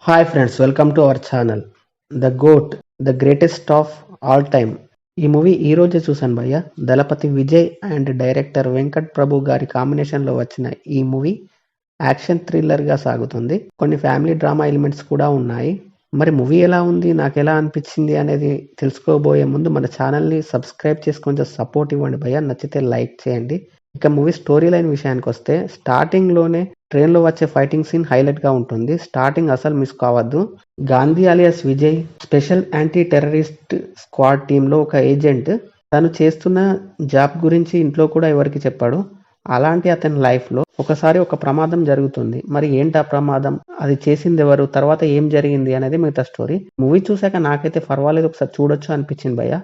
Hi friends, welcome to our channel. The GOAT, the greatest of all time. ఈ movie ఈ రోజే చూశాను భయ్య. దళపతి విజయ్ అండ్ డైరెక్టర్ వెంకట్ ప్రభు గారి కాంబినేషన్లో వచ్చిన ఈ మూవీ యాక్షన్ థ్రిల్లర్గా సాగుతుంది. కొన్ని ఫ్యామిలీ డ్రామా ఎలిమెంట్స్ కూడా ఉన్నాయి. మరి మూవీ ఎలా ఉంది, నాకు ఎలా అనిపించింది అనేది తెలుసుకోబోయే ముందు మన ఛానల్ని సబ్స్క్రైబ్ చేసి కొంచెం సపోర్ట్ ఇవ్వండి భయ్య. నచ్చితే లైక్ చేయండి. ఇక మూవీ స్టోరీ లైన్ విషయానికి వస్తే, స్టార్టింగ్లోనే ట్రైన్లో వచ్చే ఫైటింగ్ సీన్ హైలైట్గా ఉంటుంది. స్టార్టింగ్ అసలు మిస్ కావద్దు. Gandhi alias Vijay special anti terrorist squad టీంలో ఒక ఏజెంట్. తను చేస్తున్న జాబ్ గురించి ఇంట్లో కూడా ఎవరికి చెప్పాడు. అలాంటి అతని లైఫ్లో ఒకసారి ఒక ప్రమాదం జరుగుతుంది. మరి ఏంటి ఆ ప్రమాదం, అది చేసింది ఎవరు, తర్వాత ఏం జరిగింది అనేది మిగతా స్టోరీ. మూవీ చూశాక నాకైతే పర్వాలేదు, ఒకసారి చూడొచ్చు అనిపించింది భయ్య.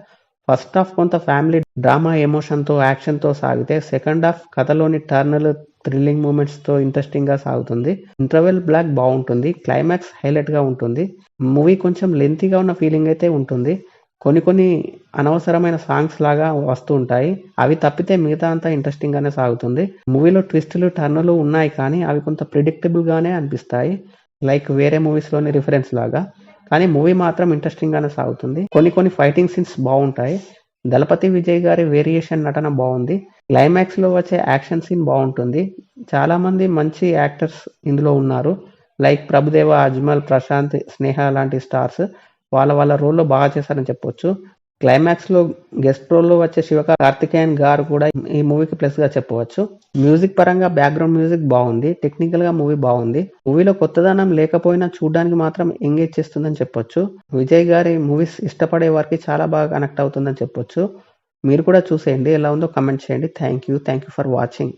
ఫస్ట్ హాఫ్ కొంత ఫ్యామిలీ డ్రామా ఎమోషన్తో యాక్షన్తో సాగితే, సెకండ్ హాఫ్ కథలోని టర్నల్ థ్రిల్లింగ్ మూమెంట్స్తో ఇంట్రెస్టింగ్గా సాగుతుంది. ఇంటర్వెల్ బ్లాక్ బాగుంటుంది. క్లైమాక్స్ హైలైట్గా ఉంటుంది. మూవీ కొంచెం లెంతీగా ఉన్న ఫీలింగ్ అయితే ఉంటుంది. కొన్ని అనవసరమైన సాంగ్స్ లాగా వస్తూ ఉంటాయి. అవి తప్పితే మిగతా అంతా ఇంట్రెస్టింగ్గానే సాగుతుంది. మూవీలో ట్విస్టులు టర్నులు ఉన్నాయి, కానీ అవి కొంత ప్రిడిక్టబుల్గానే అనిపిస్తాయి, లైక్ వేరే మూవీస్లోని రిఫరెన్స్ లాగా. కానీ మూవీ మాత్రం ఇంట్రెస్టింగ్గానే సాగుతుంది. కొన్ని ఫైటింగ్ సీన్స్ బాగుంటాయి. దళపతి విజయ్ గారి వేరియేషన్ నటన బాగుంది. క్లైమాక్స్లో వచ్చే యాక్షన్ సీన్ బాగుంటుంది. చాలామంది మంచి యాక్టర్స్ ఇందులో ఉన్నారు, లైక్ ప్రభుదేవ, అజ్మల్, ప్రశాంత్, స్నేహ లాంటి స్టార్స్ వాళ్ళ రోల్లో బాగా చేశారని చెప్పొచ్చు. క్లైమాక్స్లో గెస్ట్ రోల్లో వచ్చే శివకార్తికేయన్ గారు కూడా ఈ మూవీకి ప్లస్గా చెప్పవచ్చు. మ్యూజిక్ పరంగా బ్యాక్గ్రౌండ్ మ్యూజిక్ బాగుంది. టెక్నికల్గా మూవీ బాగుంది. మూవీలో కొత్తదనం లేకపోయినా చూడడానికి మాత్రం ఎంగేజ్ చేస్తుందని చెప్పొచ్చు. విజయ్ గారి మూవీస్ ఇష్టపడే వారికి చాలా బాగా కనెక్ట్ అవుతుందని చెప్పొచ్చు. మీరు కూడా చూసేయండి, ఎలా ఉందో కమెంట్ చేయండి. Thank you for watching.